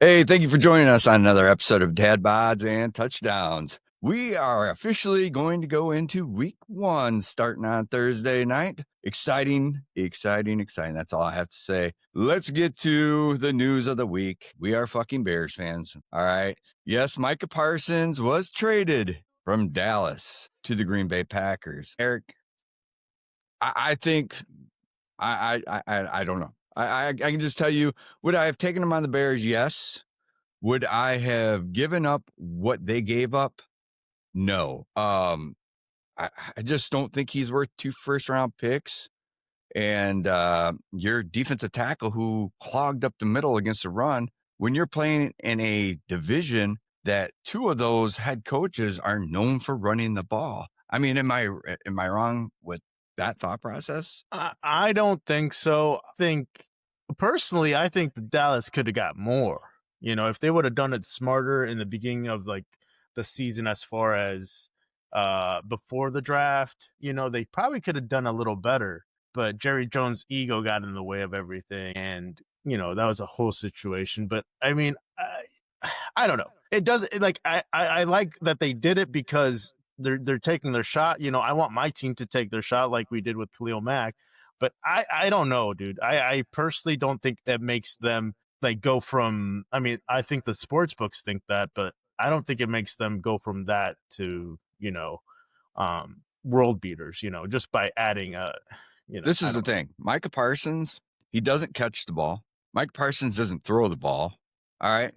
Hey, thank you for joining us on another episode of Dad Bods and Touchdowns. We are officially going to go into week 1 starting on Thursday night. Exciting. That's all I have to say. Let's get to the news of the week. We are fucking Bears fans. All right. Yes, Micah Parsons was traded from Dallas to the Green Bay Packers. Eric, I think I don't know. I can just tell you, would I have taken him on the Bears? Yes. Would I have given up what they gave up? No. I just don't think he's worth 2 first-round picks. And your defensive tackle who clogged up the middle against the run, when you're playing in a division that 2 of those head coaches are known for running the ball. I mean, am I wrong with that thought process? I don't think so. Personally, I think the Dallas could have got more. You know, if they would have done it smarter in the beginning of like the season, as far as before the draft, you know, they probably could have done a little better. But Jerry Jones' ego got in the way of everything, and you know that was a whole situation. But I mean, I don't know. It does I like that they did it because they're taking their shot. You know, I want my team to take their shot like we did with Khalil Mack. But I don't know, dude. I personally don't think that makes them like go from. I mean, I think the sports books think that, but I don't think it makes them go from that to world beaters. You know, just by adding This is the thing. Micah Parsons, he doesn't catch the ball. Micah Parsons doesn't throw the ball. All right.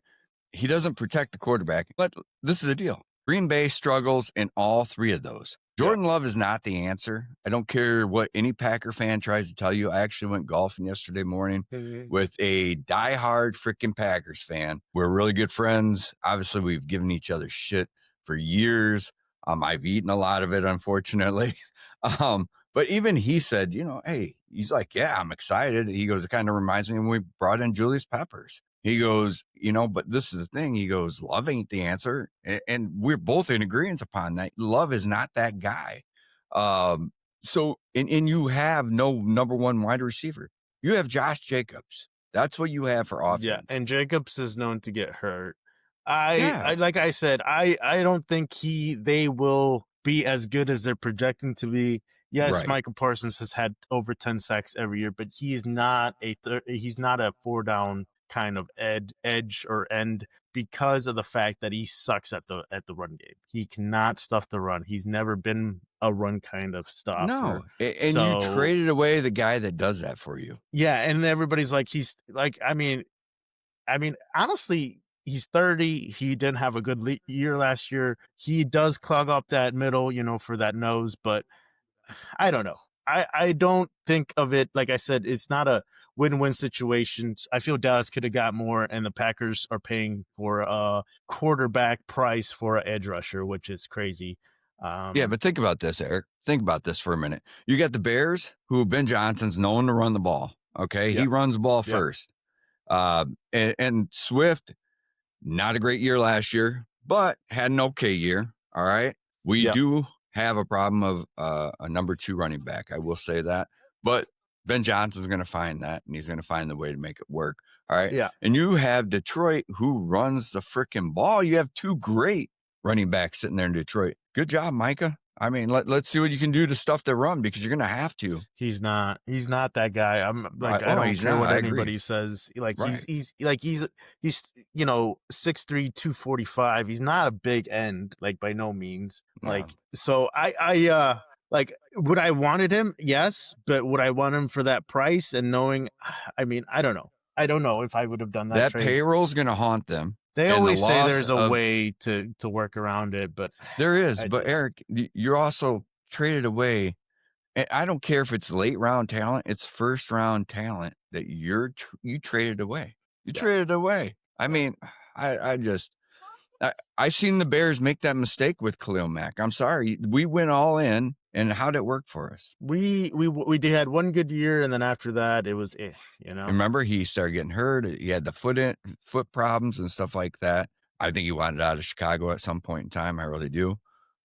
He doesn't protect the quarterback. But this is the deal. Green Bay struggles in all 3 of those. Jordan Love is not the answer. I don't care what any Packer fan tries to tell you. I actually went golfing yesterday morning with a diehard freaking Packers fan. We're really good friends. Obviously, we've given each other shit for years. I've eaten a lot of it, unfortunately. But even he said, hey, he's like, yeah, I'm excited. He goes, it kind of reminds me when we brought in Julius Peppers. He goes, but this is the thing. He goes, Love ain't the answer. And we're both in agreement upon that. Love is not that guy. So you have no number 1 wide receiver. You have Josh Jacobs. That's what you have for offense. Yeah, and Jacobs is known to get hurt. I like I said, I don't think they will be as good as they're projecting to be. Yes, right. Micah Parsons has had over 10 sacks every year, but he's not a 4-down kind of edge or end because of the fact that he sucks at the run game. He cannot stuff the run. He's never been a run kind of stopper. No, and you traded away the guy that does that for you. Yeah, and everybody's like, he's like, I mean, honestly, he's 30. He didn't have a good year last year. He does clog up that middle, for that nose, but I don't know. I don't think of it, like I said, it's not a win-win situation. I feel Dallas could have got more, and the Packers are paying for a quarterback price for an edge rusher, which is crazy. Yeah, but think about this, Eric. Think about this for a minute. You got the Bears, who Ben Johnson's known to run the ball. Okay, he runs the ball first. And Swift, not a great year last year, but had an okay year. All right, we do have a problem of a number 2 running back. I will say that, but Ben Johnson's going to find that, and he's going to find the way to make it work. All right. Yeah. And you have Detroit, who runs the freaking ball. You have 2 great running backs sitting there in Detroit. Good job, Micah. I mean, let's see what you can do to stuff the run, because you're going to have to. He's not that guy. I'm like, I don't care what anybody says. Like he's 6'3", 245. He's not a big end, like by no means. No. Like, so I like, would I wanted him? Yes, but would I want him for that price? And knowing, I mean, I don't know. I don't know if I would have done that. That payroll's going to haunt them. They always say there's a way to work around it, but there is. But Eric, you're also traded away. And I don't care if it's late round talent; it's first round talent that you traded away. You traded away. I mean, I seen the Bears make that mistake with Khalil Mack. I'm sorry, we went all in. And how'd it work for us? We had one good year, and then after that, it was Remember, he started getting hurt. He had the foot problems and stuff like that. I think he wanted out of Chicago at some point in time. I really do,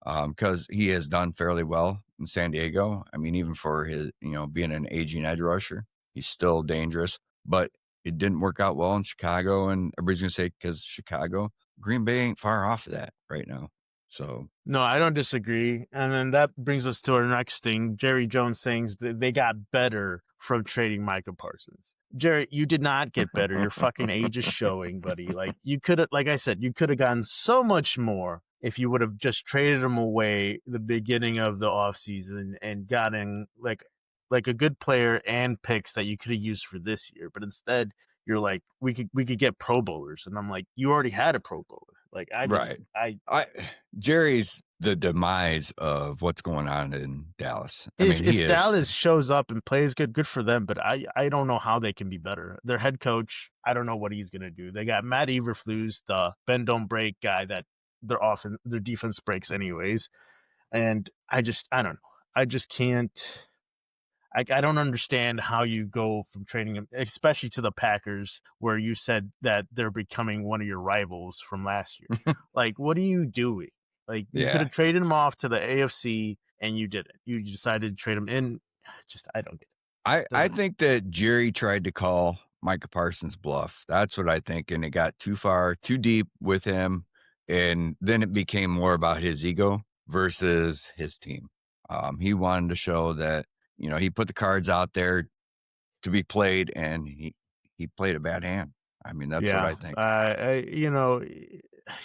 because he has done fairly well in San Diego. I mean, even for his, being an aging edge rusher, he's still dangerous. But it didn't work out well in Chicago, and everybody's gonna say because Chicago, Green Bay ain't far off of that right now. So No, I don't disagree. And then that brings us to our next thing. Jerry Jones saying that they got better from trading Micah Parsons. Jerry, you did not get better. Your fucking age is showing, buddy. Like you could have, like I said, you could have gotten so much more if you would have just traded him away the beginning of the offseason and gotten like a good player and picks that you could have used for this year. But instead, you're like, we could get Pro Bowlers. And I'm like, you already had a Pro Bowler. Like right. Jerry's the demise of what's going on in Dallas. I mean, he if is. Dallas shows up and plays good for them. But I don't know how they can be better. Their head coach, I don't know what he's gonna do. They got Matt Eberflus, the bend don't break guy that their defense breaks anyways. And I don't know. I just can't. I don't understand how you go from trading him, especially to the Packers, where you said that they're becoming one of your rivals from last year. Like, what are you doing? Like, you could have traded him off to the AFC, and you didn't. You decided to trade him in. I don't get it. I think that Jerry tried to call Micah Parsons' bluff. That's what I think, and it got too far, too deep with him, and then it became more about his ego versus his team. He wanted to show that, he put the cards out there to be played, and he played a bad hand. I mean, that's what I think.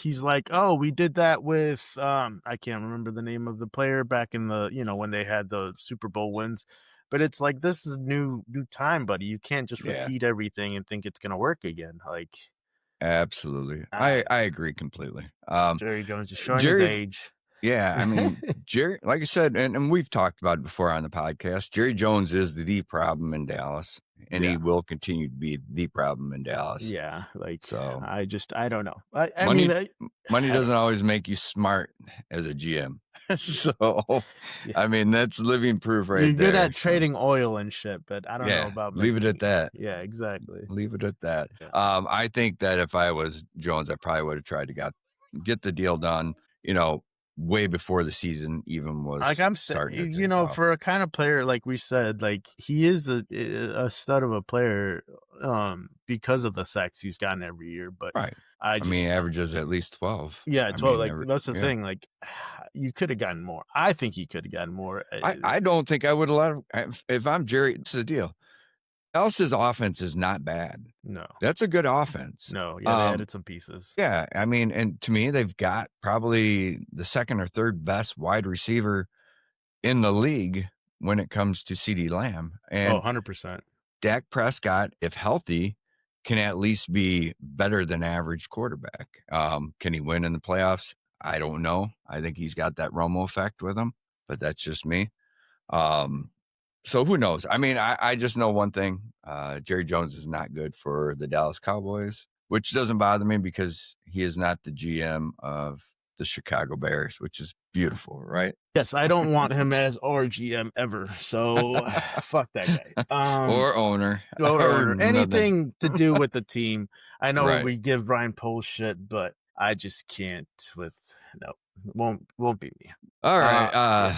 He's like, oh, we did that with I can't remember the name of the player back in the when they had the Super Bowl wins, but it's like this is new time, buddy. You can't just repeat everything and think it's gonna work again. Like, absolutely, I agree completely. Jerry Jones is showing his age. Yeah, I mean, Jerry, like I said, and we've talked about it before on the podcast, Jerry Jones is the problem in Dallas, and he will continue to be the problem in Dallas. Yeah, like, so I don't know. Money doesn't always make you smart as a GM. So, I mean, that's living proof right there. You're good at trading oil and shit, but I don't know about leave it at that. Yeah, exactly. Leave it at that. Yeah. I think that if I was Jones, I probably would have tried to get the deal done, way before the season even was like I'm saying, for a kind of player like we said, like he is a stud of a player because of the sacks he's gotten every year. But I mean, he averages at least 12. Yeah, 12. That's the thing. Like, you could have gotten more. I think he could have gotten more. I don't think I would allow. If I'm Jerry, it's the deal. Dallas's offense is not bad. No, that's a good offense. No, they added some pieces. Yeah, I mean, and to me, they've got probably the second or third best wide receiver in the league when it comes to CeeDee Lamb. And 100%. Dak Prescott, if healthy, can at least be better than average quarterback. Can he win in the playoffs? I don't know. I think he's got that Romo effect with him, but that's just me. So who knows? I mean, I just know one thing. Jerry Jones is not good for the Dallas Cowboys, which doesn't bother me because he is not the GM of the Chicago Bears, which is beautiful, right? Yes, I don't want him as our GM ever. So fuck that guy. Or owner. Or anything to do with the team. I know we give Brian Poles shit, but I just can't won't be me. All right.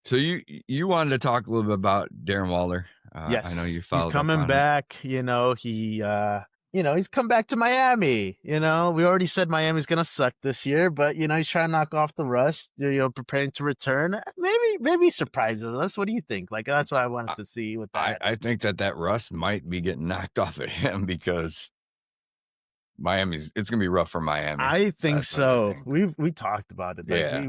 So you wanted to talk a little bit about Darren Waller. Yes, I know you followed. He's coming back. He's come back to Miami. We already said Miami's gonna suck this year, but he's trying to knock off the rust. Preparing to return. Maybe surprises us. What do you think? Like, that's what I wanted to see with that. I think that rust might be getting knocked off of him because it's gonna be rough for Miami. I think so. We talked about it. I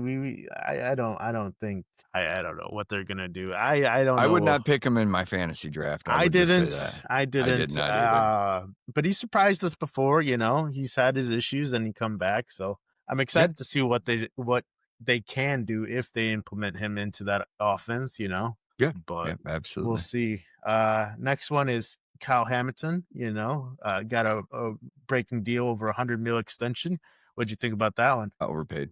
don't know what they're gonna do. I don't know. I would not pick him in my fantasy draft. I didn't. I did not either. But he surprised us before. He's had his issues and he come back. So I'm excited to see what they can do if they implement him into that offense. Yeah, but absolutely. We'll see. Next one is Kyle Hamilton, got a breaking deal over $100 million extension. What'd you think about that one? Overpaid.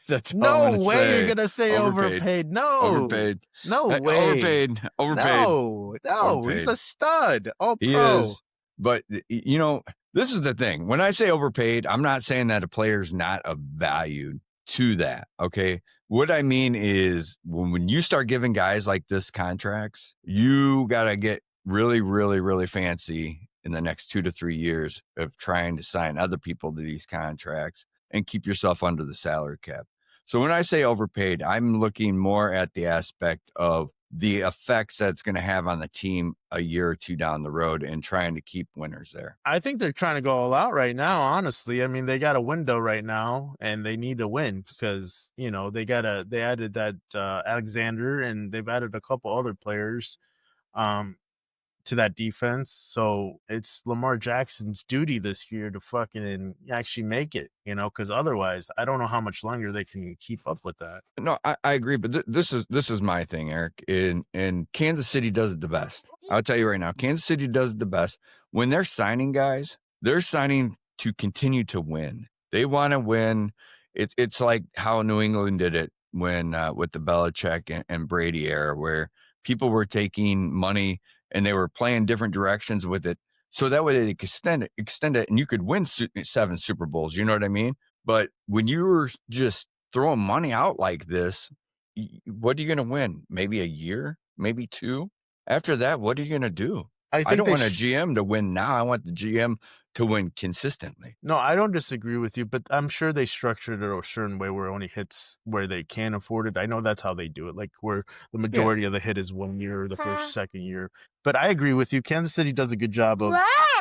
That's no way you're gonna say overpaid. No, overpaid. No way. Overpaid. No, overpaid. He's a stud. All he pro. Is. But this is the thing. When I say overpaid, I'm not saying that a player's not of value to that. Okay. What I mean is when you start giving guys like this contracts, you gotta get really, really, really fancy in the next 2 to 3 years of trying to sign other people to these contracts and keep yourself under the salary cap. So when I say overpaid, I'm looking more at the aspect of the effects that's gonna have on the team a year or 2 down the road and trying to keep winners there. I think they're trying to go all out right now, honestly. I mean, they got a window right now and they need to win because, they added that Alexander and they've added a couple other players um to that defense. So it's Lamar Jackson's duty this year to fucking actually make it, because otherwise I don't know how much longer they can keep up with that. No, I agree, but this is my thing, Eric. And Kansas City does it the best. I'll tell you right now, Kansas City does it the best. When they're signing guys, they're signing to continue to win. They want to win. It's like how New England did it when with the Belichick and Brady era, where people were taking money and they were playing different directions with it, so that way they could extend it, and you could win 7 Super Bowls. You know what I mean? But when you were just throwing money out like this, what are you going to win? Maybe a year, maybe 2. After that, what are you going to do? I I think don't they want a GM to win now. I want the GM to win consistently. No, I don't disagree with you, but I'm sure they structured it a certain way where it only hits where they can afford it. I know that's how they do it, like where the Yeah. majority of the hit is 1 year, the first, second year. But I agree with you. Kansas City does a good job of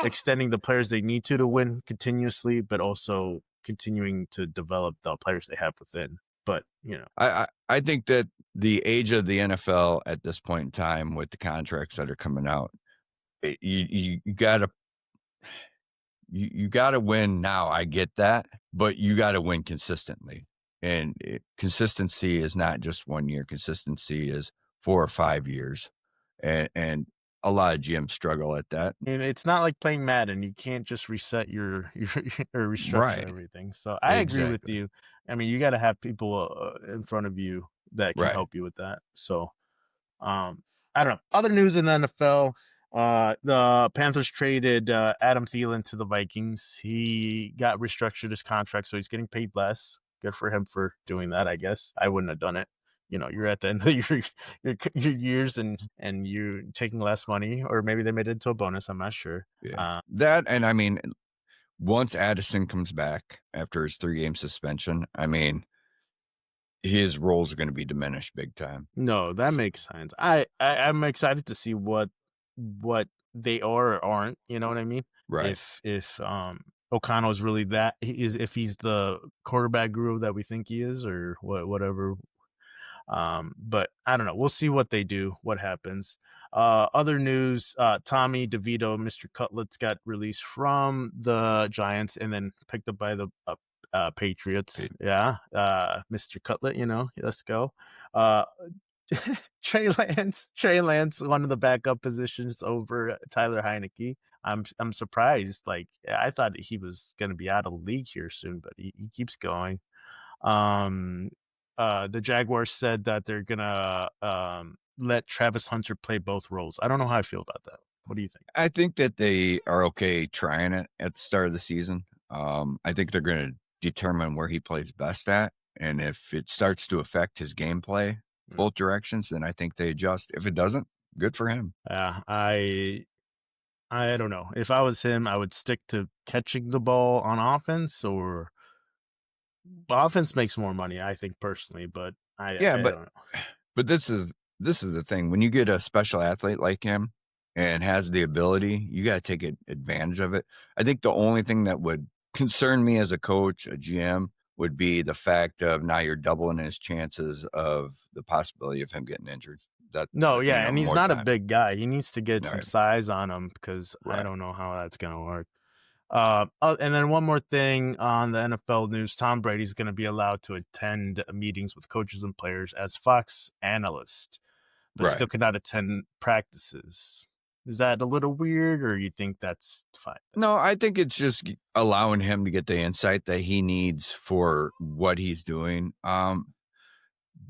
extending the players they need to win continuously, but also continuing to develop the players they have within. But I think that the age of the NFL at this point in time with the contracts that are coming out, you gotta you gotta win now. I get that, but you gotta win consistently. And consistency is not just 1 year. Consistency is 4 or 5 years, and a lot of GMs struggle at that. and it's not like playing Madden. You can't just reset your or restructure Right. everything. So I agree with Exactly. you. I mean, you got to have people in front of you that can Right. help you with that. So I don't know. Other news in the NFL, the Panthers traded Adam Thielen to the Vikings. He got restructured his contract, so he's getting paid less. Good for him for doing that, I guess. I wouldn't have done it. You're at the end of your years and you're taking less money, or maybe they made it into a bonus. I'm not sure. Yeah. That, and I mean, once Addison comes back after his 3-game suspension, I mean, his roles are gonna be diminished big time. No, that S makes sense. I'm excited to see what they are or aren't. You know what I mean? Right. If O'Connell is really that if he's the quarterback guru that we think he is, or whatever. But I don't know. We'll see what they do, what happens. Other news: Tommy DeVito, Mr. Cutlets, got released from the Giants and then picked up by the Patriots. Yeah, Mr. Cutlet, let's go. Uh, Trey Lance, one of the backup positions over Tyler Heineke. I'm surprised. Like I thought he was going to be out of the league here soon, but he keeps going. Um, the Jaguars said that they're gonna let Travis Hunter play both roles. I don't know how I feel about that. What do you think? I think that they are okay trying it at the start of the season. I think they're gonna determine where he plays best at, and if it starts to affect his gameplay both directions, then I think they adjust. If it doesn't, good for him. Yeah, I don't know. If I was him, I would stick to catching the ball on offense, or offense makes more money, I think personally, but Yeah, I but don't know. but this is the thing. When you get a special athlete like him and has the ability, you gotta take advantage of it. I think the only thing that would concern me as a coach, a GM, would be the fact of now you're doubling his chances of the possibility of him getting injured. That No, yeah, and he's more not a time. big guy. He needs to get some Right, size on him because I right. don't know how that's gonna work. And then one more thing on the NFL news: Tom Brady's going to be allowed to attend meetings with coaches and players as Fox analyst, but Right. still cannot attend practices. Is that a little weird, or you think that's fine? No, I think it's just allowing him to get the insight that he needs for what he's doing.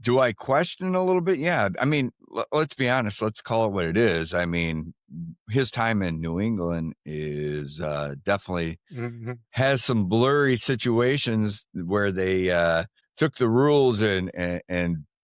Do I question a little bit? Yeah. I mean, let's be honest. Let's call it what it is. I mean, his time in New England is definitely Mhm. has some blurry situations where they took the rules and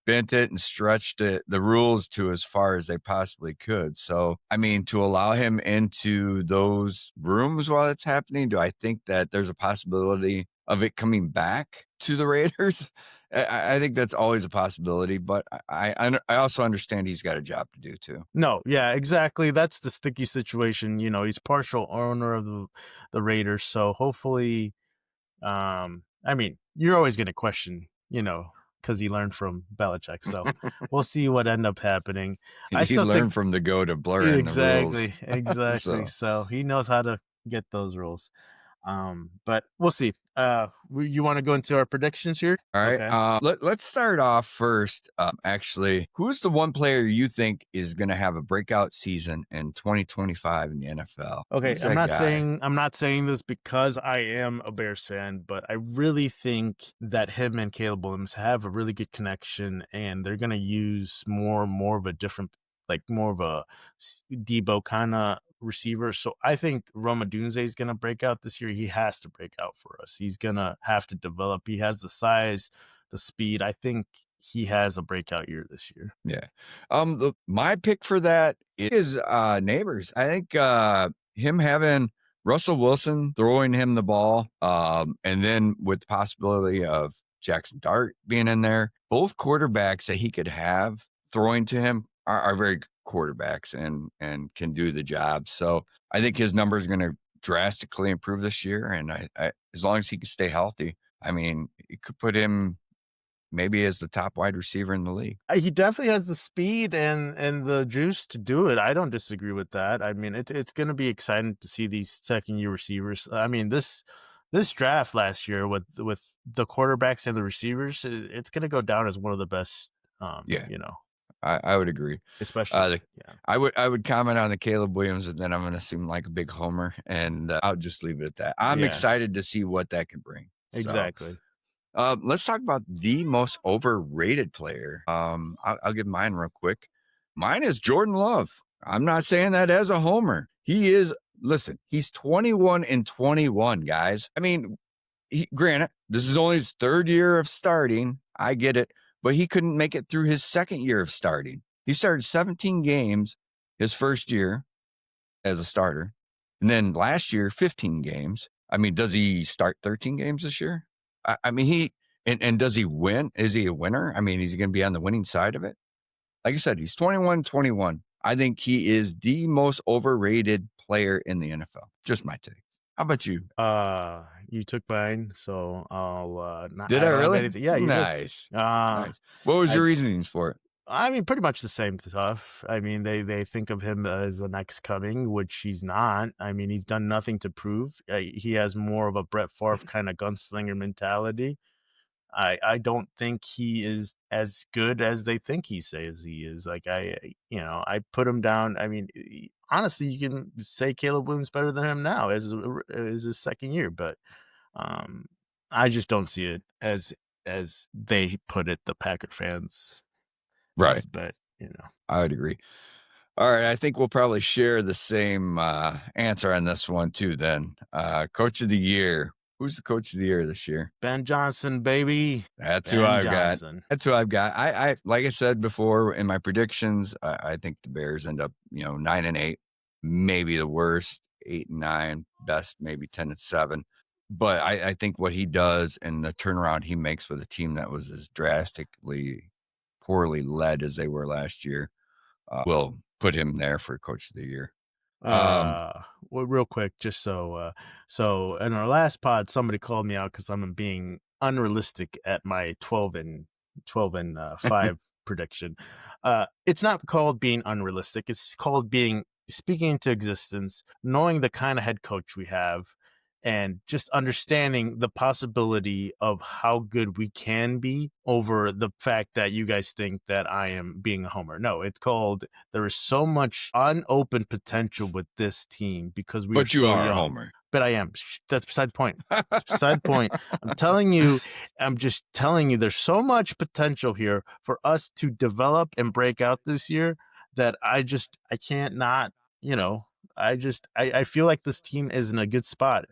bent it and stretched the rules to as far as they possibly could. So, I mean, to allow him into those rooms while it's happening, do I think that there's a possibility of it coming back to the Raiders? I think that's always a possibility, but I also understand he's got a job to do too. No, yeah, exactly. That's the sticky situation. He's partial owner of the Raiders, so hopefully, I mean, you're always going to question, because he learned from Belichick. So we'll see what end up happening. I He still learned think from the go to blurring the rules. exactly. So. So he knows how to get those rules. But we'll see. You want to go into our predictions here? All right. Okay. Let's start off first. Actually, who's the one player you think is going to have a breakout season in 2025 in the NFL? Okay, Who's that guy? I'm not saying this because I am a Bears fan, but I really think that him and Caleb Williams have a really good connection, and they're gonna use more of a different, like more of a Debo kind of receiver. So I think Roma Dunze is gonna break out this year. He has to break out for us. He's gonna have to develop. He has the size, the speed. I think he has a breakout year this year. Yeah. My pick for that is Neighbors. I think him having Russell Wilson throwing him the ball, and then with the possibility of Jackson Dart being in there, both quarterbacks that he could have throwing to him are very good quarterbacks and can do the job. So I think his numbers are going to drastically improve this year, and I as long as he can stay healthy, I mean, it could put him maybe as the top wide receiver in the league. He definitely has the speed and the juice to do it. I don't disagree with that. I mean, it's going to be exciting to see these second year receivers. I mean, this draft last year with the quarterbacks and the receivers, it's going to go down as one of the best. Yeah. You know, I would agree. especially yeah. I would comment on the Caleb Williams, and then I'm going to seem like a big homer, and I'll just leave it at that. I'm Yeah. excited to see what that can bring. Exactly. So, let's talk about the most overrated player. I'll give mine real quick. Mine is Jordan Love. I'm not saying that as a homer. He is. Listen, he's 21-21, guys. I mean, granted, this is only his third year of starting. I get it, but he couldn't make it through his second year of starting. He started 17 games his first year as a starter, and then last year 15 games. I mean, does he start 13 games this year? I mean, and does he win? Is he a winner? I mean, is he going to be on the winning side of it? Like I said, he's 21-21. I think he is the most overrated player in the NFL. Just my take. How about you? You took mine, so I'll not. Did I don't have really? anything. Yeah, you did. Nice. Nice. What was I- your reasonings for it? I mean, pretty much the same stuff. I mean, they think of him as the next coming, which he's not. I mean, he's done nothing to prove. He has more of a Brett Favre kind of gunslinger mentality. I don't think he is as good as they think he says he is. Like I put him down. I mean, honestly, you can say Caleb Williams better than him now as his second year, but I just don't see it as they put it. The Packer fans. Right. But, I would agree. All right. I think we'll probably share the same answer on this one too then. Coach of the year. Who's the coach of the year this year? Ben Johnson, baby. That's who I've got. That's who I've got. I like I said before in my predictions, I think the Bears end up, 9-8, maybe the worst, 8-9, best maybe 10-7. But I think what he does and the turnaround he makes with a team that was as drastically poorly led as they were last year will put him there for coach of the year. Well, real quick, just so in our last pod, somebody called me out because I'm being unrealistic at my 12-5 prediction. It's not called being unrealistic. It's called speaking into existence, knowing the kind of head coach we have, and just understanding the possibility of how good we can be over the fact that you guys think that I am being a homer. No, it's called there is so much unopened potential with this team because we are so young. A homer. But I am. That's beside the point. That's beside the point. I'm just telling you, there's so much potential here for us to develop and break out this year that I can't not, I feel like this team is in a good spot,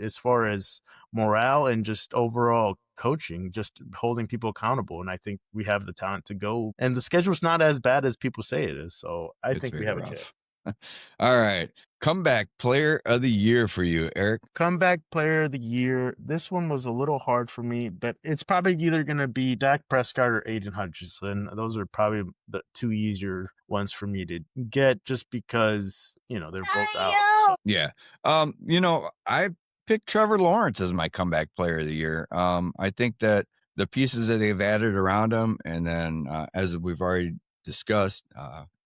as far as morale and just overall coaching, just holding people accountable. And I think we have the talent to go. And the schedule's not as bad as people say it is. So I It's think we very have a chance. rough. All right. Comeback player of the year for you, Eric. Comeback player of the year. This one was a little hard for me, but it's probably either going to be Dak Prescott or Aiden Hutchinson. Those are probably the two easier ones for me to get just because, they're both out. So. Yeah. I picked Trevor Lawrence as my comeback player of the year. I think that the pieces that they've added around him, and then as we've already discussed,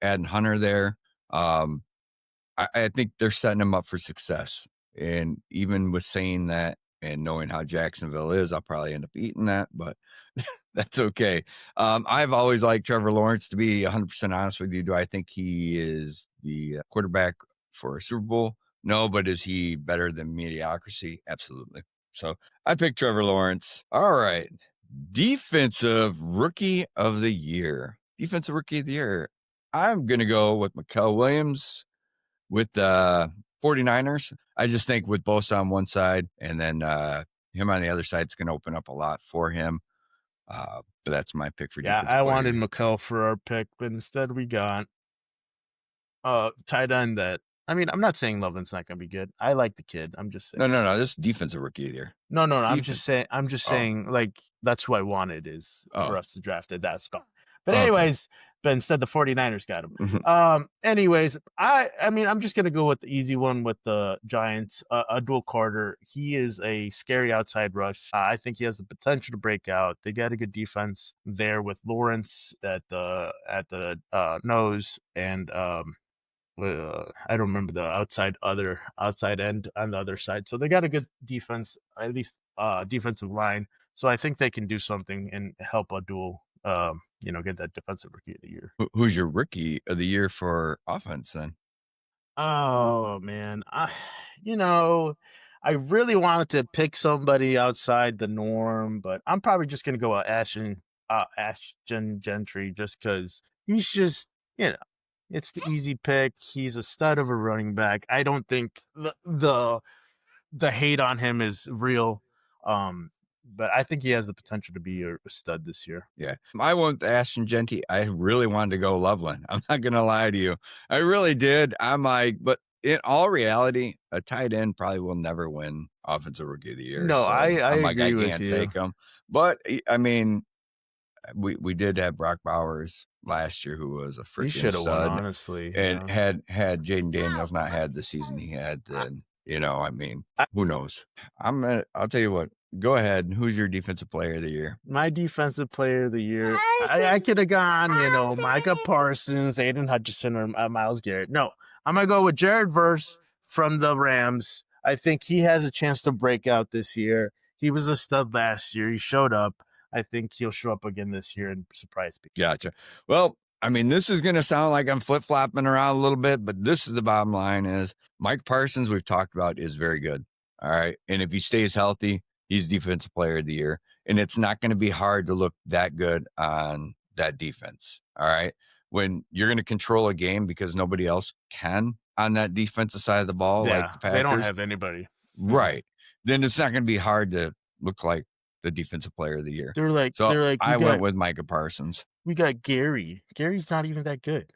adding Hunter there, I think they're setting him up for success. And even with saying that and knowing how Jacksonville is, I'll probably end up eating that, but that's okay. I've always liked Trevor Lawrence, to be 100% honest with you. Do I think he is the quarterback for a Super Bowl? No, but is he better than mediocrity? Absolutely. So I picked Trevor Lawrence. All right. Defensive Rookie of the Year. Defensive Rookie of the Year. I'm going to go with Micah Williams with the 49ers. I just think with Bosa on one side and then him on the other side, it's going to open up a lot for him. But that's my pick for defensive I player. wanted McCall for our pick, but instead we got tight end that. I mean, I'm not saying Lovin's not going to be good. I like the kid. I'm just saying. No. This is defensive rookie of the year. No. I'm just saying. Like that's who I wanted is for Oh. us to draft at that spot. But Okay. anyways, but instead the 49ers got him. Anyways, I mean, I'm just gonna go with the easy one with the Giants. Abdul Carter. He is a scary outside rush. I think he has the potential to break out. They got a good defense there with Lawrence at the nose and I don't remember the outside end on the other side. So they got a good defense, at least defensive line. So I think they can do something and help Abdul, get that defensive rookie of the year. Who's your rookie of the year for offense then? Oh man, I really wanted to pick somebody outside the norm, but I'm probably just gonna go with Ashton Gentry just because he's just it's the easy pick. He's a stud of a running back. I don't think the hate on him is real. But I think he has the potential to be a stud this year. Yeah. I went with Ashton Genty. I really wanted to go Loveland. I'm not going to lie to you. I really did. I'm like, but in all reality, a tight end probably will never win Offensive Rookie of the Year. No, so I I'm like, agree I with can't you. take him. But I mean, we did have Brock Bowers last year, who was a freaking should have won, stud. honestly. And had Jaden Daniels not had the season he had, then I mean, who knows? I'll tell you what. Go ahead. Who's your defensive player of the year? My defensive player of the year, I could have gone, Micah Parsons, Aiden Hutchinson, or Myles Garrett. No, I'm gonna go with Jared Verse from the Rams. I think he has a chance to break out this year. He was a stud last year. He showed up. I think he'll show up again this year and surprise people. Gotcha. Well, I mean, this is going to sound like I'm flip-flopping around a little bit, but this is the bottom line is Mike Parsons, we've talked about, is very good. All right. And if he stays healthy, he's defensive player of the year. And it's not going to be hard to look that good on that defense. All right. When you're going to control a game because nobody else can on that defensive side of the ball, like the Packers. They don't have anybody. Right. Then it's not going to be hard to look like the defensive player of the year. They're like, I went with Micah Parsons. We got Gary. Gary's not even that good.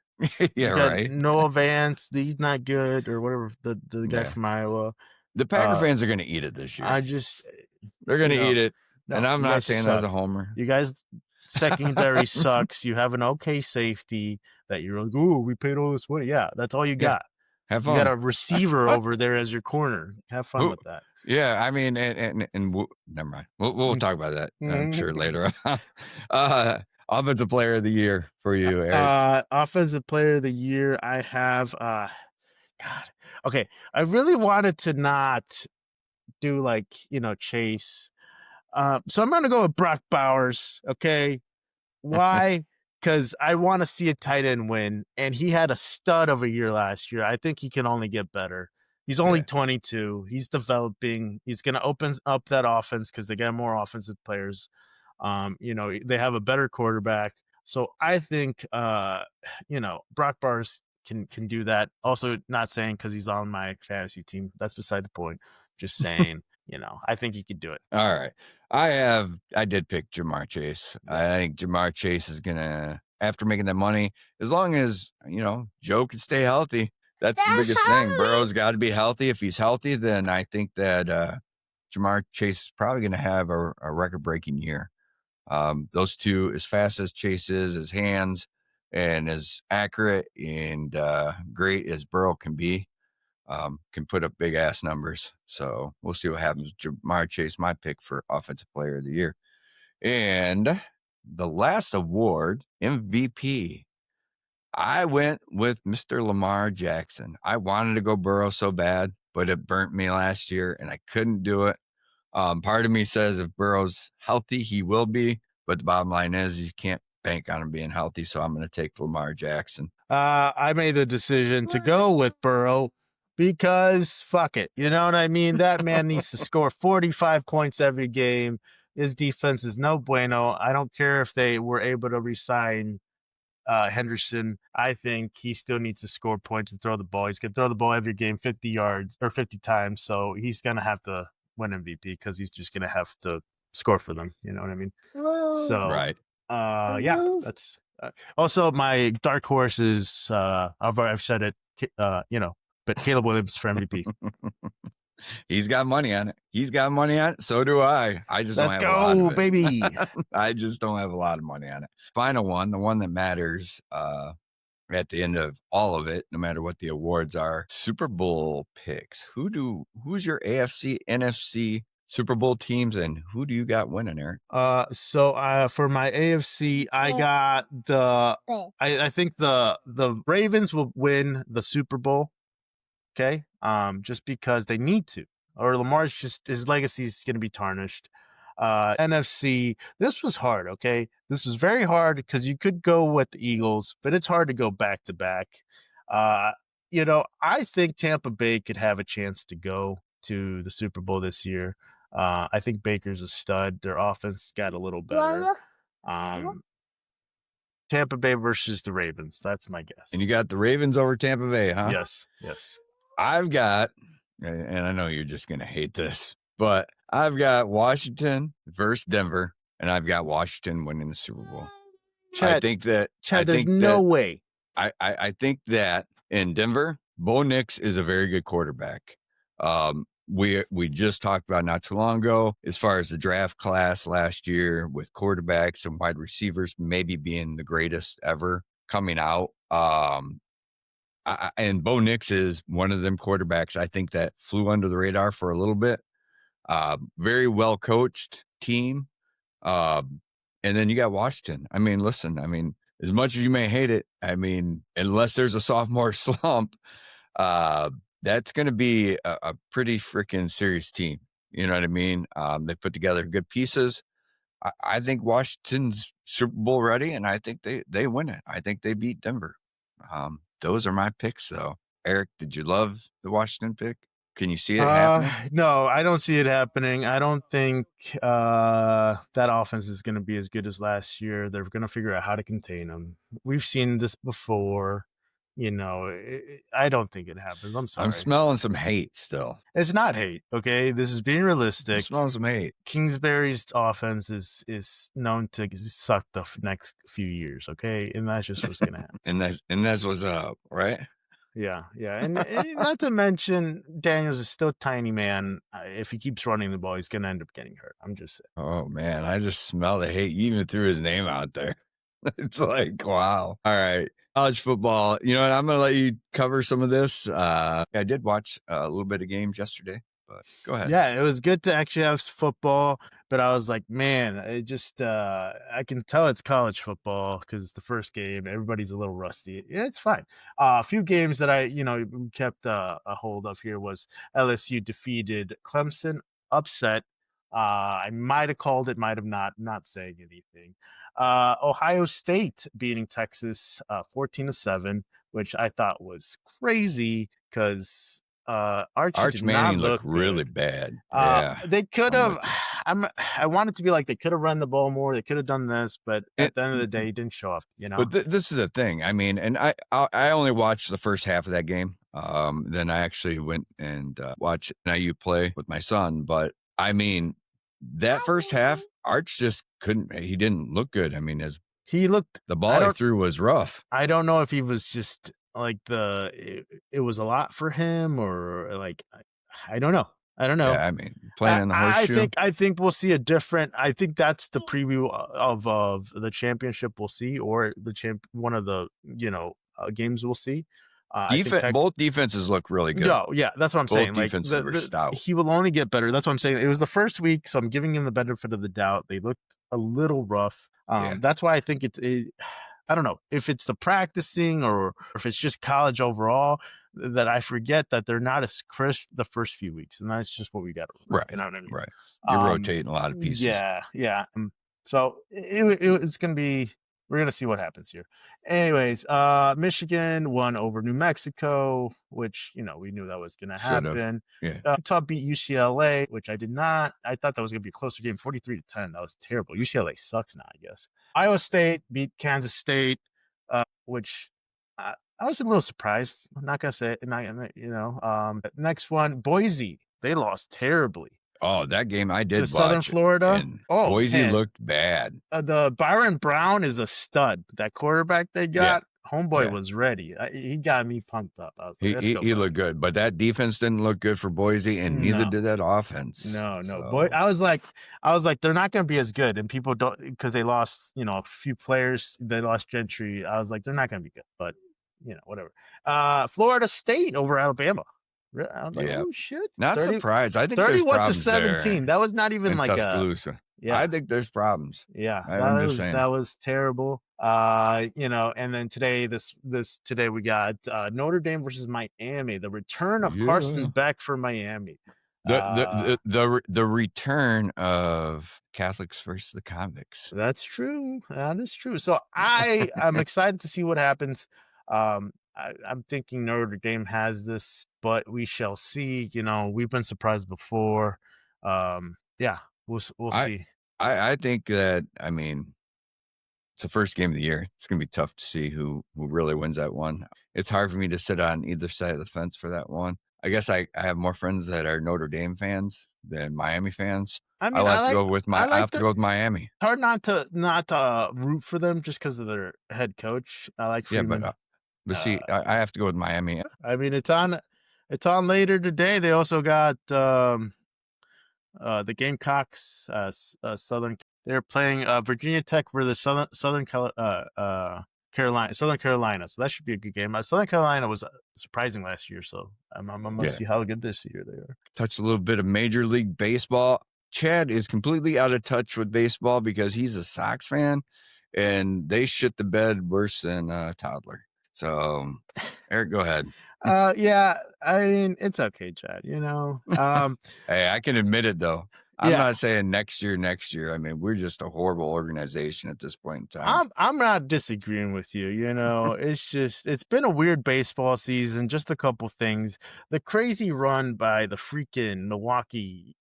Yeah, right. Noah Vance, he's not good, or whatever, the guy from Iowa. The Packer fans are going to eat it this year. They're going to eat it. No, and I'm not saying that as a homer. You guys secondary sucks. You have an okay safety that you're like, oh, we paid all this money. Yeah, that's all you got. Have fun. You got a receiver over there as your corner. Have fun with that. Yeah, I mean, and never mind. We'll talk about that, I'm sure, later on. Offensive player of the year for you, Eric. Offensive player of the year, I have God. Okay, I really wanted to not do Chase. So I'm gonna go with Brock Bowers. Okay, why? Because I want to see a tight end win, and he had a stud of a year last year. I think he can only get better. He's only 22. He's developing. He's going to open up that offense because they got more offensive players. They have a better quarterback. So I think, Brock Bowers can do that. Also, not saying because he's on my fantasy team. That's beside the point. Just saying, I think he could do it. All right. I did pick Jamar Chase. Yeah. I think Jamar Chase is after making that money, as long as, Joe can stay healthy. That's the biggest thing. Burrow's got to be healthy. If he's healthy, then I think that Jamar Chase is probably going to have a record-breaking year. Those two, as fast as Chase is, his hands, and as accurate and great as Burrow can be, can put up big ass numbers. So we'll see what happens. Jamar Chase, my pick for Offensive Player of the Year. And the last award, MVP, I went with Mr. Lamar Jackson. I wanted to go Burrow so bad, but it burnt me last year and I couldn't do it. Part of me says if Burrow's healthy, he will be, but the bottom line is you can't bank on him being healthy. So I'm going to take Lamar Jackson. I made the decision to go with Burrow because fuck it. You know what I mean? That man needs to score 45 points every game. His defense is no bueno. I don't care if they were able to re-sign Henderson. I think he still needs to score points and throw the ball. He's going to throw the ball every game 50 yards or 50 times. So he's going to have to win MVP because he's just going to have to score for them. You know what I mean? So, Right. Yeah, that's also my dark horse is, I've said it, but Caleb Williams for MVP. He's got money on it. So do I. I just Let's don't have a lot of it. baby. I just don't have a lot of money on it. Final one, the one that matters at the end of all of it, no matter what the awards are, Super Bowl picks. Who's your AFC, NFC Super Bowl teams, and who do you got winning, Eric? So for my AFC, I got I think the Ravens will win the Super Bowl. Okay. Just because they need to, or Lamar's his legacy is going to be tarnished. NFC, this was hard. Okay. This was very hard because you could go with the Eagles, but it's hard to go back to back. I think Tampa Bay could have a chance to go to the Super Bowl this year. I think Baker's a stud. Their offense got a little better. Tampa Bay versus the Ravens. That's my guess. And you got the Ravens over Tampa Bay, huh? Yes. I've got, and I know you're just going to hate this, but I've got Washington versus Denver, and I've got Washington winning the Super Bowl. Chad, I think that there's no way. I think that in Denver, Bo Nix is a very good quarterback. We just talked about not too long ago, as far as the draft class last year with quarterbacks and wide receivers maybe being the greatest ever coming out. And Bo Nix is one of them quarterbacks, I think, that flew under the radar for a little bit. Very well coached team. And then you got Washington. I mean, listen, as much as you may hate it, unless there's a sophomore slump, that's going to be a pretty freaking serious team. You know what I mean? They put together good pieces. I think Washington's Super Bowl ready, and I think they win it. I think they beat Denver. Those are my picks, though. Eric, did you love the Washington pick? Can you see it happening? No, I don't see it happening. I don't think that offense is going to be as good as last year. They're going to figure out how to contain them. We've seen this before. I don't think it happens. I'm sorry. I'm smelling some hate still. It's not hate, okay? This is being realistic. I'm smelling some hate. Kingsbury's offense is known to suck the next few years, okay? And that's just what's going to happen. and that's what's up, right? Yeah. And not to mention, Daniels is still a tiny man. If he keeps running the ball, he's going to end up getting hurt. I'm just saying. Oh, man, I just smell the hate. You even threw his name out there. It's like, wow. All right. College football. You know what? I'm going to let you cover some of this. I did watch a little bit of games yesterday, but go ahead. Yeah, it was good to actually have football, but I was like, man, it just, I can tell it's college football because it's the first game. Everybody's a little rusty. Yeah, it's fine. A few games that I, kept a hold of here was LSU defeated Clemson, upset. I might have called it, might have not saying anything. Ohio State beating Texas 14-7, which I thought was crazy because Arch Manning looked really bad. They could have. I want it to be like they could have run the ball more. They could have done this, but at the end of the day, he didn't show up. But this is the thing. And I only watched the first half of that game. Then I actually went and watched IU play with my son. But I mean, that first half, Arch just couldn't. He didn't look good. I mean, He looked. the ball he threw was rough. I don't know if he was just like it was a lot for him or like I don't know. I don't know. Yeah, I mean, playing in the horseshoe. I think we'll see a different. I think that's the preview of the championship we'll see, or one of the games we'll see. I think Both defenses look really good. No, yeah, that's what I'm saying. Both defenses were stout. He will only get better. That's what I'm saying. It was the first week, so I'm giving him the benefit of the doubt. They looked a little rough. Yeah. That's why I think I don't know if it's the practicing or if it's just college overall that I forget that they're not as crisp the first few weeks, and that's just what we got. Right. You know what I mean? Right. You're rotating a lot of pieces. Yeah. So it's going to be. We're going to see what happens here. Anyways, Michigan won over New Mexico, which, we knew that was going to happen. Yeah. Utah beat UCLA, which I did not. I thought that was going to be a closer game, 43-10. That was terrible. UCLA sucks now, I guess. Iowa State beat Kansas State, which I was a little surprised. I'm not going to say it. Next one, Boise. They lost terribly. Oh, that game I did watch. Southern Florida. Boise looked bad. The Byron Brown is a stud. That quarterback they got, homeboy was ready. He got me pumped up. I was like, he looked good, but that defense didn't look good for Boise, and neither did that offense. No. Boy, I was like, they're not going to be as good, and people don't because they lost, a few players. They lost Gentry. I was like, they're not going to be good, but whatever. Florida State over Alabama. I was like, oh shit! Not surprised. I think 31 to 17. That was not even like Tuscaloosa. I think there's problems. Yeah, I'm just saying that was terrible. And then today we got Notre Dame versus Miami. The return of Carson Beck for Miami. The return of Catholics versus the convicts. That's true. That is true. So I'm excited to see what happens. I'm thinking Notre Dame has this, but we shall see. We've been surprised before. We'll see. I think that, it's the first game of the year. It's going to be tough to see who really wins that one. It's hard for me to sit on either side of the fence for that one. I guess I have more friends that are Notre Dame fans than Miami fans. I have to go with Miami. It's hard not to root for them just because of their head coach. I like Freeman. But see, I have to go with Miami. It's on later today. They also got the Gamecocks, Southern. They're playing Virginia Tech versus Southern Carolina. So that should be a good game. Southern Carolina was surprising last year, so I'm gonna see how good this year they are. Touch a little bit of Major League Baseball. Chad is completely out of touch with baseball because he's a Sox fan, and they shit the bed worse than a toddler. So, Eric, go ahead. It's okay, Chad. Hey, I can admit it though. I'm not saying next year. We're just a horrible organization at this point in time. I'm not disagreeing with you. It's been a weird baseball season. Just a couple things. The crazy run by the freaking Milwaukee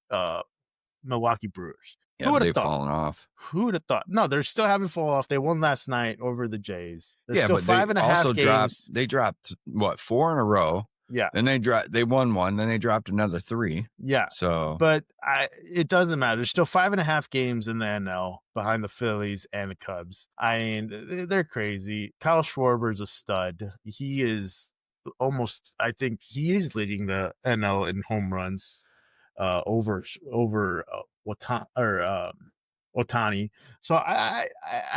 Brewers. Yeah, they've fallen off. Who would have thought? No, they're still having fall off. They won last night over the Jays. They're still but 5.5 games. They dropped 4 in a row. Yeah. Then they won one. Then they dropped another 3. Yeah. So, but it doesn't matter. There's still 5.5 games in the NL behind the Phillies and the Cubs. They're crazy. Kyle Schwarber's a stud. He is almost. I think he is leading the NL in home runs. Over Ohtani. So I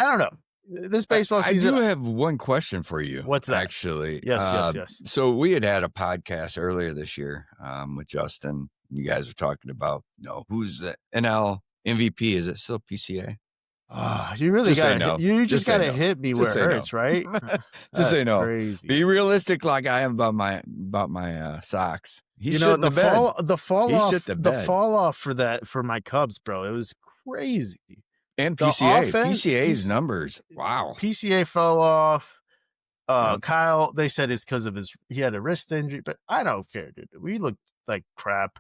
don't know. This baseball season. I do have one question for you. What's that? Actually, yes. So we had a podcast earlier this year with Justin. You guys were talking about who's the NL MVP? Is it still PCA? You really got to. You just got to no. hit me just where it hurts, right? Just say no. Crazy. Be realistic, like I am about my Sox. The fall off for my Cubs, bro. It was crazy. And PCA's numbers. Wow. PCA fell off. Kyle, they said it's because of he had a wrist injury, but I don't care, dude. We looked like crap.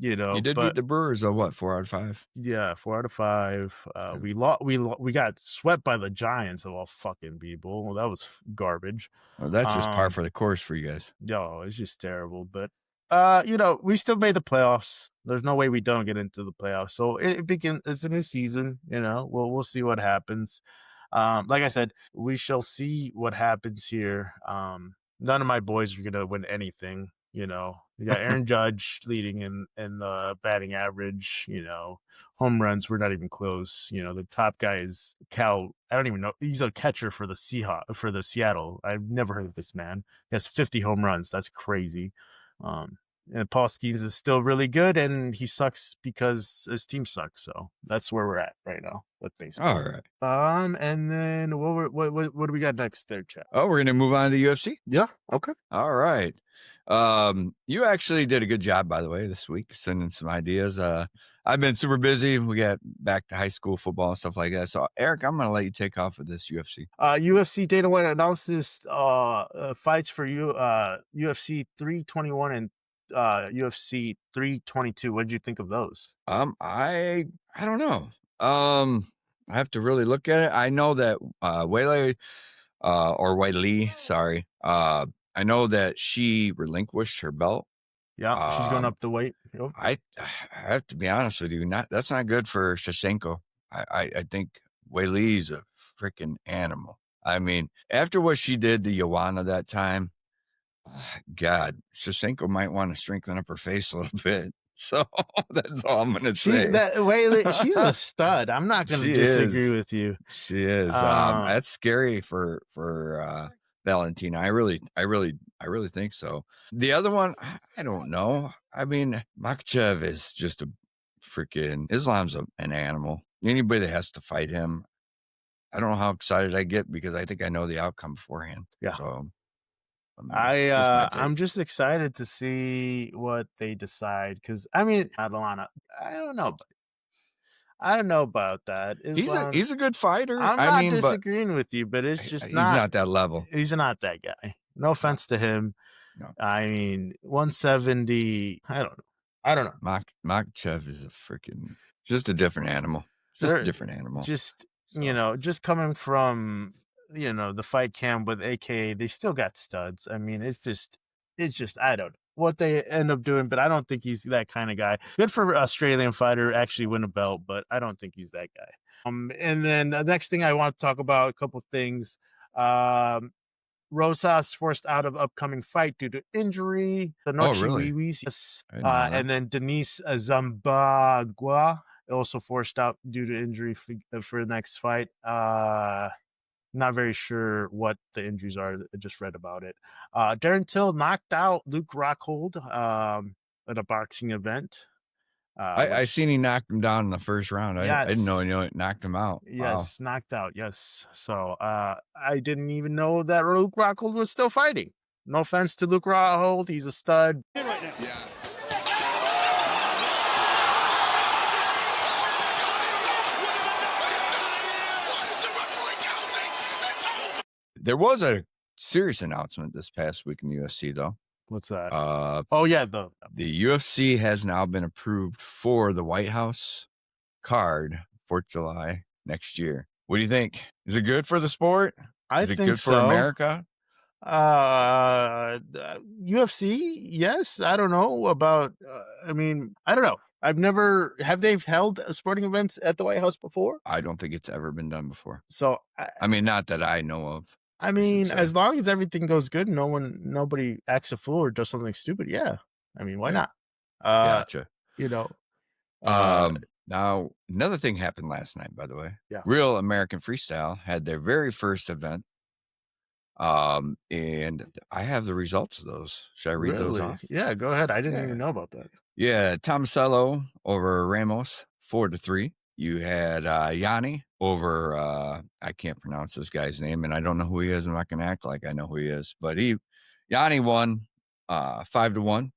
You did beat the Brewers, though. What, 4 out of 5? Yeah, 4 out of 5. We got swept by the Giants of all fucking people. Well, that was garbage. Well, that's just par for the course for you guys. No, it's just terrible. But We still made the playoffs. There's no way we don't get into the playoffs. So it's a new season, we'll see what happens. Like I said, we shall see what happens here. None of my boys are gonna win anything. We got Aaron Judge leading in the batting average. Home runs, we're not even close. The top guy is Cal. I don't even know. He's a catcher for the Seattle. I've never heard of this man. He has 50 home runs. That's crazy. And Paul Skeens is still really good, and he sucks because his team sucks. So that's where we're at right now with baseball. All right. And then what do we got next there, Chad? Oh, we're gonna move on to UFC. Yeah. Okay. All right. You actually did a good job, by the way, this week, sending some ideas. I've been super busy. We got back to high school football and stuff like that. So, Eric, I'm gonna let you take off with this UFC. UFC Dana White announces fights for UFC 321 and UFC 322. What did you think of those? I don't know. I have to really look at it. I know that Weili or Weili, sorry. I know that she relinquished her belt. Yeah, she's going up the weight. Yep. I have to be honest with you. That's not good for Shevchenko. I think Weili's a freaking animal. I mean, after what she did to Joanna that time, God, Shevchenko might want to strengthen up her face a little bit. So that's all I'm gonna say. She's a stud. I'm not going to disagree with you. She is. That's scary for Valentina. I really think so. The other one, I don't know. I mean, Makhachev is just a freaking Islam's an animal. Anybody that has to fight him, I don't know how excited I get because I think I know the outcome beforehand. Yeah. So I'm just excited to see what they decide because I mean, Adelana, I don't know about that. He's a good fighter. I'm not disagreeing with you, but it's just he's not that level. He's not that guy. No offense to him. No. I mean, 170. I don't know. Makhachev is a freaking just a different animal. A different animal. Just coming from the fight camp with AKA, they still got studs. I mean, it's just I don't know what they end up doing, but I don't think he's that kind of guy. Good for Australian fighter actually win a belt, but I don't think he's that guy. And then the next thing I want to talk about, a couple things. Rosas forced out of upcoming fight due to injury. Really? And then Denise Zambagua also forced out due to injury for the next fight. Not very sure what the injuries are. I just read about it. Darren Till knocked out Luke Rockhold at a boxing event. I seen he knocked him down in the first round. I didn't know he knocked him out. Yes, wow. Knocked out. Yes. So I didn't even know that Luke Rockhold was still fighting. No offense to Luke Rockhold, he's a stud. Right now. Yeah. There was a serious announcement this past week in the UFC, though. What's that? The UFC has now been approved for the White House card for July next year. What do you think? Is it good for the sport? Is it good so. for America? UFC, yes. I don't know about. I don't know. Have they held sporting events at the White House before? I don't think it's ever been done before. So not that I know of. As long as everything goes good, nobody acts a fool or does something stupid. Yeah. Why not? Gotcha. Now another thing happened last night, by the way. Yeah. Real American Freestyle had their very first event. And I have the results of those. Should I read those off? Yeah, go ahead. I didn't even know about that. Yeah, Tomasello over Ramos 4-3. You had Yanni over I can't pronounce this guy's name, and I don't know who he is. I'm not gonna act like I know who he is, but Yanni won 5-1.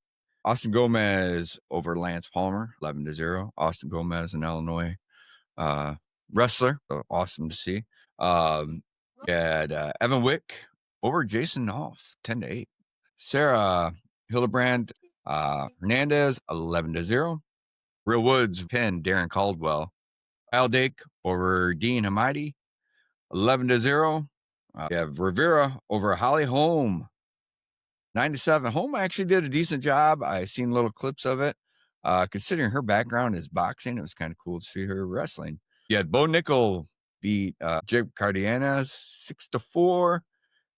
Austin Gomez over Lance Palmer 11-0. Austin Gomez, an Illinois wrestler, so awesome to see. You had Evan Wick over Jason Nolf 10-8. Sarah Hildebrand Hernandez 11-0. Real Woods pinned Darren Caldwell. Kyle Dake over Dean Hamidi 11-0. You have Rivera over Holly Holm 9-7. Home actually did a decent job. I seen little clips of it. Considering her background is boxing, it was kind of cool to see her wrestling. Yeah, Bo Nickel beat Jake Cardenas 6-4,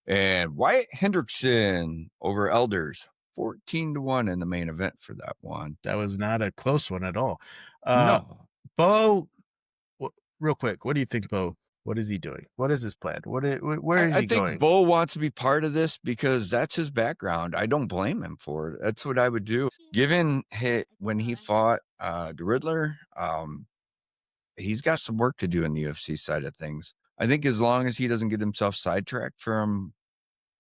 and Wyatt Hendrickson over Elders 14-1 in the main event for that one. That was not a close one at all. No, Bo, real quick, what do you think, Bo? What is he doing? What is his plan? Where is I he think going? Bo wants to be part of this because that's his background. I don't blame him for it. That's what I would do. Given when he fought the Riddler, he's got some work to do in the UFC side of things. I think as long as he doesn't get himself sidetracked from,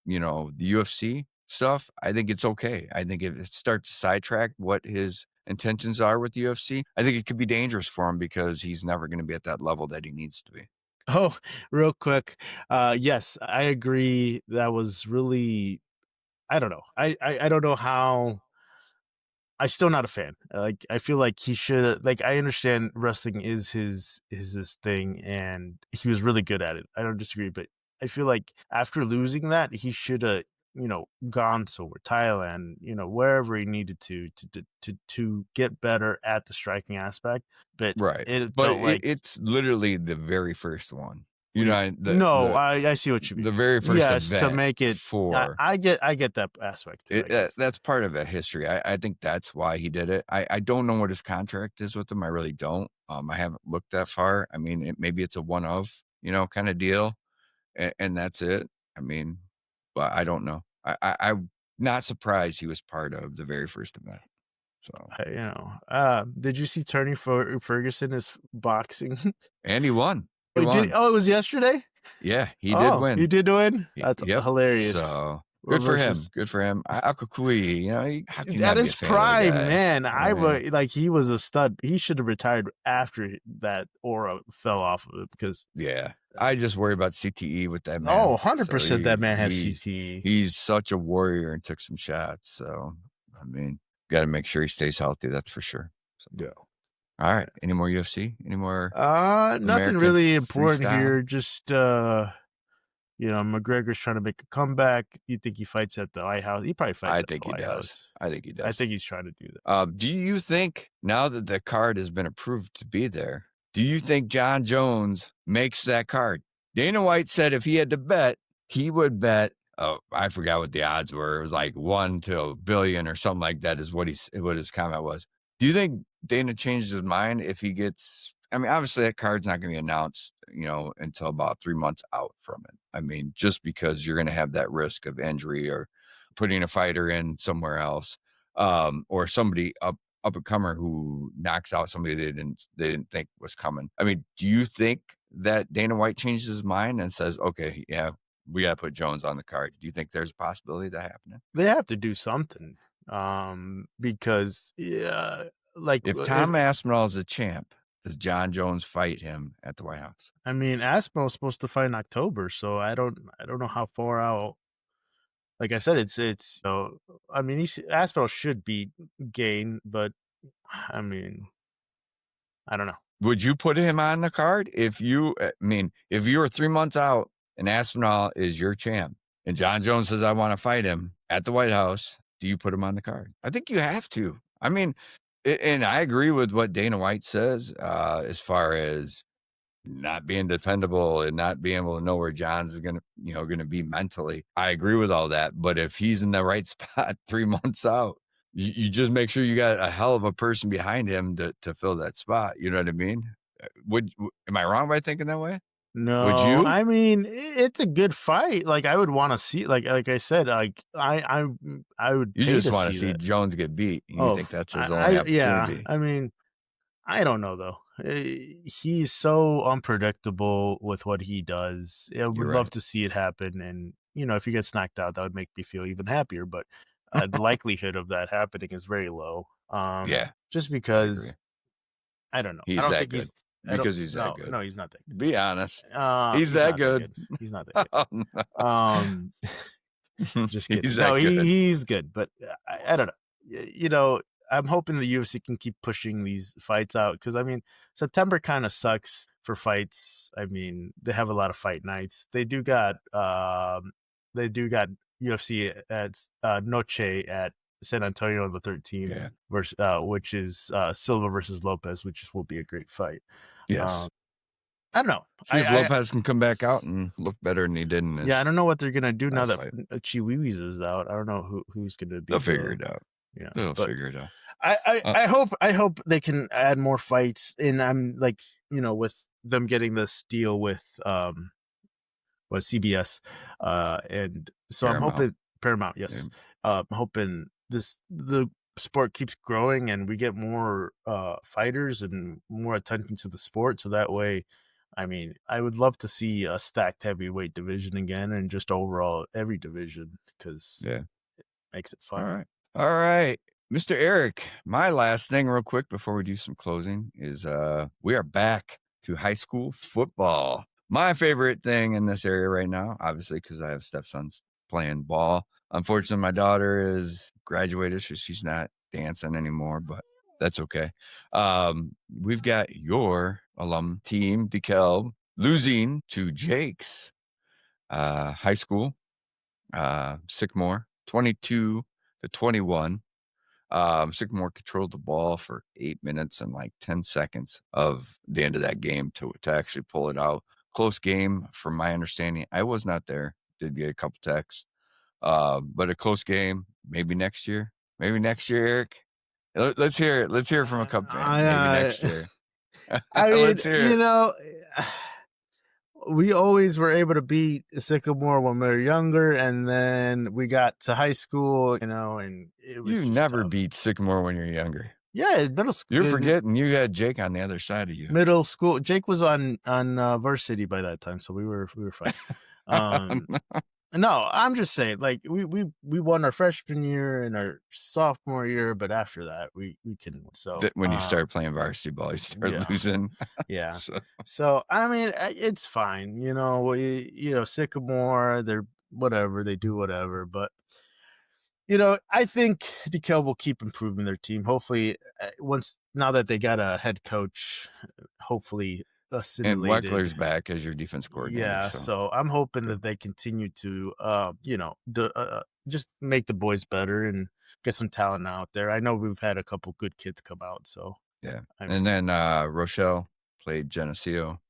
the UFC stuff, I think it's okay. I think if it starts to sidetrack what his intentions are with the UFC, I think it could be dangerous for him because he's never going to be at that level that he needs to be. Oh, real quick. Yes, I agree. That was really, I don't know. I don't know how. I'm still not a fan. Like, I feel like he should, like, I understand wrestling is his thing, and he was really good at it. I don't disagree, but I feel like after losing that, he should have, gone somewhere, Thailand, wherever he needed to get better at the striking aspect. But Right. it But felt like, it's literally the very first one. no, I see what you mean. The very first Yes, to event make it. for I get that aspect too. I guess. that's part of a history. I think that's why he did it. I don't know what his contract is with him. I really don't. I haven't looked that far. I mean, maybe it's a one of, kind of deal, and that's it. I mean, but I don't know. I'm not surprised he was part of the very first event. So, Did you see Tony Ferguson is boxing? and he won. He Oh, won. it was yesterday? Yeah, he did Oh, win. he did win? That's Yep. hilarious. So good for him. Good for him. Akukui, how can you not At be a his fan of the prime, guy? man, I mean, like, he was a stud. He should have retired after that aura fell off of it because, yeah. I just worry about CTE with that man. 100% that man has he's CTE. he's such a warrior and took some shots. So I mean, got to make sure he stays healthy. That's for sure. So, Yeah. all right. Any more UFC? Any more? Nothing American really important freestyle? here. Just McGregor's trying to make a comeback. You think he fights at the White House? He probably fights I at the think he White does. House. I think he does. I think he's trying to do that. Do you think now that the card has been approved to be there, do you think John Jones makes that card? Dana White said if he had to bet, he would bet. Oh, I forgot what the odds were. It was like 1 to a billion or something like that. Is what his comment was. Do you think Dana changes his mind if he gets? I mean, obviously that card's not going to be announced, until about 3 months out from it. I mean, just because you're going to have that risk of injury or putting a fighter in somewhere else, or somebody up and comer who knocks out somebody they didn't think was coming. I mean, do you think that Dana White changes his mind and says, okay, yeah, we got to put Jones on the card? Do you think there's a possibility of that happening? They have to do something. Because like If Tom Aspinall is a champ, does John Jones fight him at the White House? I mean, Aspinall's supposed to fight in October, so I don't know how far out. Like I said, it's. I mean, Aspinall should be Gain, but I mean, I don't know. Would you put him on the card if you were 3 months out and Aspinall is your champ and John Jones says, I want to fight him at the White House, do you put him on the card? I think you have to. I mean, and I agree with what Dana White says, as far as not being dependable and not being able to know where John's is going to be mentally. I agree with all that. But if he's in the right spot 3 months out, you just make sure you got a hell of a person behind him to fill that spot. You know what I mean? Am I wrong by thinking that way? No, Would you? I mean, it's a good fight. Like, I would want to see. Like I said, like I would. You pay just to want to see see that. Jones get beat. And you think that's his only Yeah. opportunity. I mean, I don't know though. He's so unpredictable with what he does. I would love to see it happen, and if he gets knocked out, that would make me feel even happier. But the likelihood of that happening is very low. Yeah, just because I don't know. He's I don't that think good. he's Because he's that good. No, he's not that good. Be honest. He's that good. He's not that good. Oh, no. Just kidding. He's that No, good. he's good, but I don't know. I'm hoping the UFC can keep pushing these fights out because I mean, September kind of sucks for fights. I mean, they have a lot of fight nights. They do got UFC at Noche at San Antonio on the 13th Yeah. versus which is Silva versus Lopez, which will be a great fight. Yes. I don't know. See if Lopez can come back out and look better than he did in Yeah, I his don't know what they're gonna do now last that fight. Chiwiwis is out. I don't know who's gonna They'll be figure the it out. yeah, They'll but figure it out. I Uh, I hope I hope they can add more fights, and I'm like, with them getting this deal with was CBS, and so I'm Paramount. hoping Paramount, Yeah. yes, I'm hoping the sport keeps growing and we get more fighters and more attention to the sport, so that way, I mean, I would love to see a stacked heavyweight division again, and just overall every division because Yeah. it makes it All fun. right. All right. Mr. Eric, my last thing real quick before we do some closing is we are back to high school football. My favorite thing in this area right now, obviously, because I have stepsons playing ball. Unfortunately, my daughter is graduated, so she's not dancing anymore, but that's okay. We've got your alum team, DeKalb, losing to Jake's high school, Sycamore, 22-21. Sycamore controlled the ball for 8 minutes and like 10 seconds of the end of that game to actually pull it out. Close game, from my understanding. I was not there. Did get a couple texts. But a close game. Maybe next year. Maybe next year, Eric. Let's hear it. Let's hear it from a Cub fan. Maybe next year. I mean, Let's hear it. we always were able to beat Sycamore when we were younger, and then we got to high school, and it was You just never tough. beat Sycamore when you're younger. Yeah, middle school. You're forgetting you had Jake on the other side of you. Middle school. Jake was on varsity by that time, so we were fine. No, I'm just saying, like we won our freshman year and our sophomore year, but after that we can. So When you start playing varsity ball, you start yeah. losing. Yeah. So, So I mean, it's fine. Sycamore, they're whatever, they do whatever. But I think DeKalb will keep improving their team. Hopefully, once now that they got a head coach, hopefully and assimilated. Weckler's back as your defense coordinator. Yeah. So I'm hoping that they continue to, just make the boys better and get some talent out there. I know we've had a couple good kids come out. So yeah. I And mean, then Rochelle played Geneseo,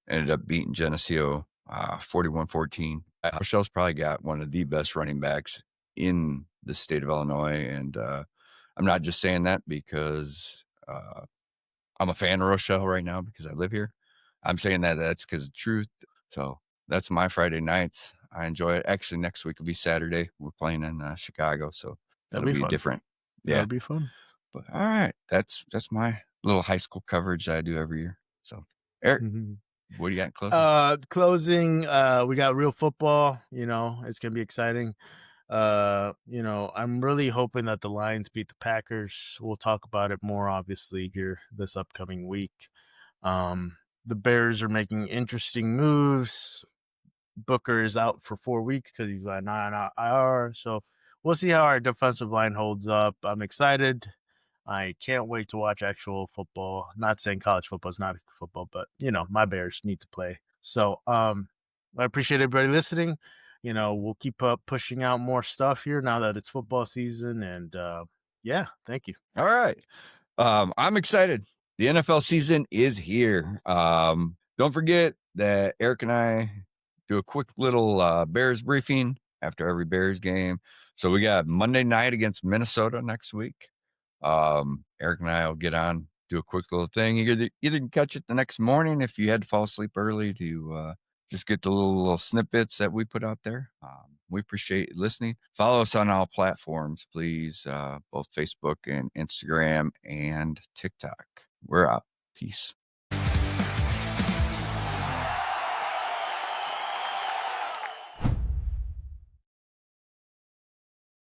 ended up beating Geneseo 41-14. Rochelle's probably got one of the best running backs in the state of Illinois. And I'm not just saying that because I'm a fan of Rochelle right now because I live here. I'm saying that's because of truth. So that's my Friday nights. I enjoy it. Actually, next week will be Saturday. We're playing in Chicago, so that'll that'll be be fun. different. That'll Yeah. be fun. But all right, that's my little high school coverage that I do every year. So, Eric, what do you got in closing? Closing, we got real football, it's gonna be exciting. I'm really hoping that the Lions beat the Packers. We'll talk about it more obviously here this upcoming week. The Bears are making interesting moves. Booker is out for 4 weeks because he's on IR. So we'll see how our defensive line holds up. I'm excited. I can't wait to watch actual football. Not saying college football is not football, but my Bears need to play. So I appreciate everybody listening. We'll keep pushing out more stuff here now that it's football season. And yeah, thank you. All right. I'm excited. The NFL season is here. Don't forget that Eric and I do a quick little Bears briefing after every Bears game. So we got Monday night against Minnesota next week. Eric and I will get on, do a quick little thing. You either can catch it the next morning if you had to fall asleep early to just get the little snippets that we put out there. We appreciate you listening. Follow us on all platforms, please, both Facebook and Instagram and TikTok. We're out. Peace.